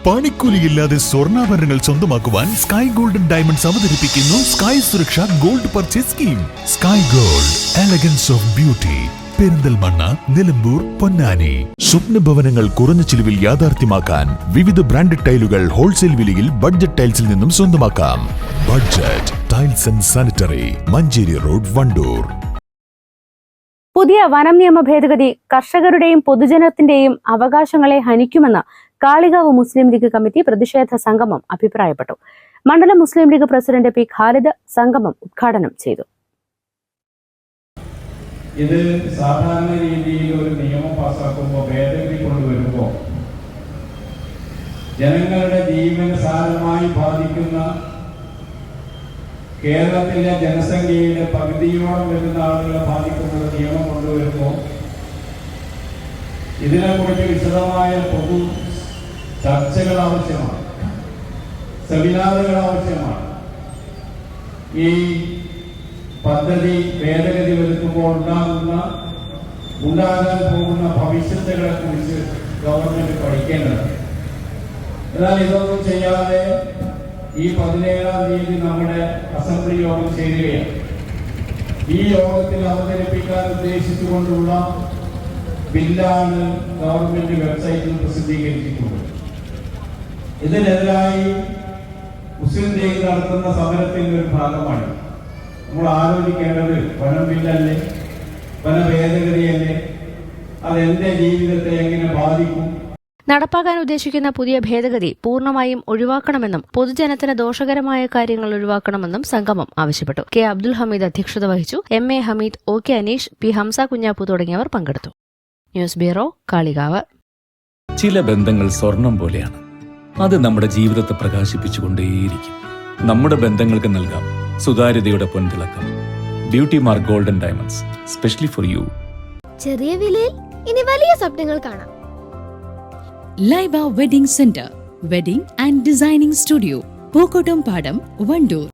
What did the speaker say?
പണിക്കൂലിയില്ലാതെ സ്വർണ്ണാഭരണങ്ങൾ സ്വന്തമാക്കുവാൻ sky golden diamonds അവതരിപ്പിക്കുന്നു sky Suraksha gold purchase scheme. Sky gold, elegance of beauty. Perinthalmanna, Nilambur, Ponnani. സ്വപ്ന ഭവനങ്ങൾ കുറഞ്ഞ ചിലവിൽ യാഥാർത്ഥ്യമാക്കാൻ വിവിധ ബ്രാൻഡഡ് ടൈലുകൾ ഹോൾസെയിൽ വിലയിൽ ബഡ്ജറ്റ് ടൈൽസിൽ നിന്നും സ്വന്തമാക്കാം. Budget tiles and sanitary, Manjeri road, Wandoor. പുതിയ വനം നിയമ ഭേദഗതി കർഷകരുടെയും പൊതുജനത്തിന്റെയും അവകാശങ്ങളെ ഹനിക്കുമെന്ന് കാളികാവ് മുസ്ലിം ലീഗ് കമ്മിറ്റി പ്രതിഷേധ സംഗമം അഭിപ്രായപ്പെട്ടു. മണ്ഡലം മുസ്ലിം ലീഗ് പ്രസിഡന്റ് പി ഖാലിദ് സംഗമം ഉദ്ഘാടനം ചെയ്തു. ഇത് സാധാരണ രീതിയിൽ ഒരു നിയമം പാസാക്കുമ്പോൾ, ഭേദഗതി കൊണ്ടുവരുമ്പോൾ ജനങ്ങളുടെ ജീവന് സാരമായി ബാധിക്കുന്ന കേരളത്തിലെ ജനസംഖ്യയുടെ പകുതിയോളം വരുന്ന ആളുകളെ ബാധിക്കുന്ന ഒരു നിയമം കൊണ്ടുവരുമ്പോൾ ഇതിനെക്കുറിച്ച് വിശദമായ പൊതു ചർച്ചകൾ ആവശ്യമാണ്, സെമിനാറുകൾ ആവശ്യമാണ്. ഈ പദ്ധതി ഭേദഗതി വരുത്തുമ്പോൾ ഉണ്ടാകാൻ പോകുന്ന ഭവിഷ്യത്തുകളെ കുറിച്ച് ഗവൺമെന്റ് പഠിക്കേണ്ടതാണ്. എന്നാൽ ഇതൊന്നും ചെയ്യാതെ ഈ 17-ാം തീയതി നമ്മുടെ അസംബ്ലി യോഗം ചേരുകയാണ്. ഈ യോഗത്തിൽ അവതരിപ്പിക്കാൻ ഉദ്ദേശിച്ചുകൊണ്ടുള്ള ബില്ലാണ് ഗവൺമെന്റ് വെബ്സൈറ്റിൽ പ്രസിദ്ധീകരിച്ചിട്ടുള്ളത്. ഇതിനെതിരായി മുസ്ലിം ലീഗ് നടത്തുന്ന സമരത്തിന്റെ ഒരു ഭാഗമാണ് നമ്മൾ ആലോചിക്കേണ്ടത്. വനം ബില്ലല്ലേ, വന ഭേദഗതിയല്ലേ, അതെന്റെ ജീവിതത്തെ എങ്ങനെ ബാധിക്കും? നടപ്പാക്കാൻ ഉദ്ദേശിക്കുന്ന പുതിയ ഭേദഗതി പൂർണ്ണമായും ഒഴിവാക്കണമെന്നും പൊതുജനത്തിന് ദോഷകരമായ കാര്യങ്ങൾ ഒഴിവാക്കണമെന്നും സംഗമം ആവശ്യപ്പെട്ടു. കെ അബ്ദുൽ ഹമീദ് അധ്യക്ഷത വഹിച്ചു. M A Hameed, O K Aneesh, P Hamsa Kunhappu തുടങ്ങിയവർ പങ്കെടുത്തു. News bureau, Kalikavu. ചില ബന്ധങ്ങൾ സ്വർണം പോലെയാണ്. അത് നമ്മുടെ ജീവിതത്തെ പ്രകാശിപ്പിച്ചുകൊണ്ടേയിരിക്കും. നമ്മുടെ ബന്ധങ്ങൾക്ക് നൽകാം സുതാര്യതയുടെ പൊൻതിളക്കം. Beauty mark golden diamonds, specially for you. ചെറിയ വിലയിൽ ഇനി വലിയ സ്വപ്നങ്ങൾ കാണാം. Laiba wedding centre, wedding and designing studio, Pookkottumpadam, Wandoor.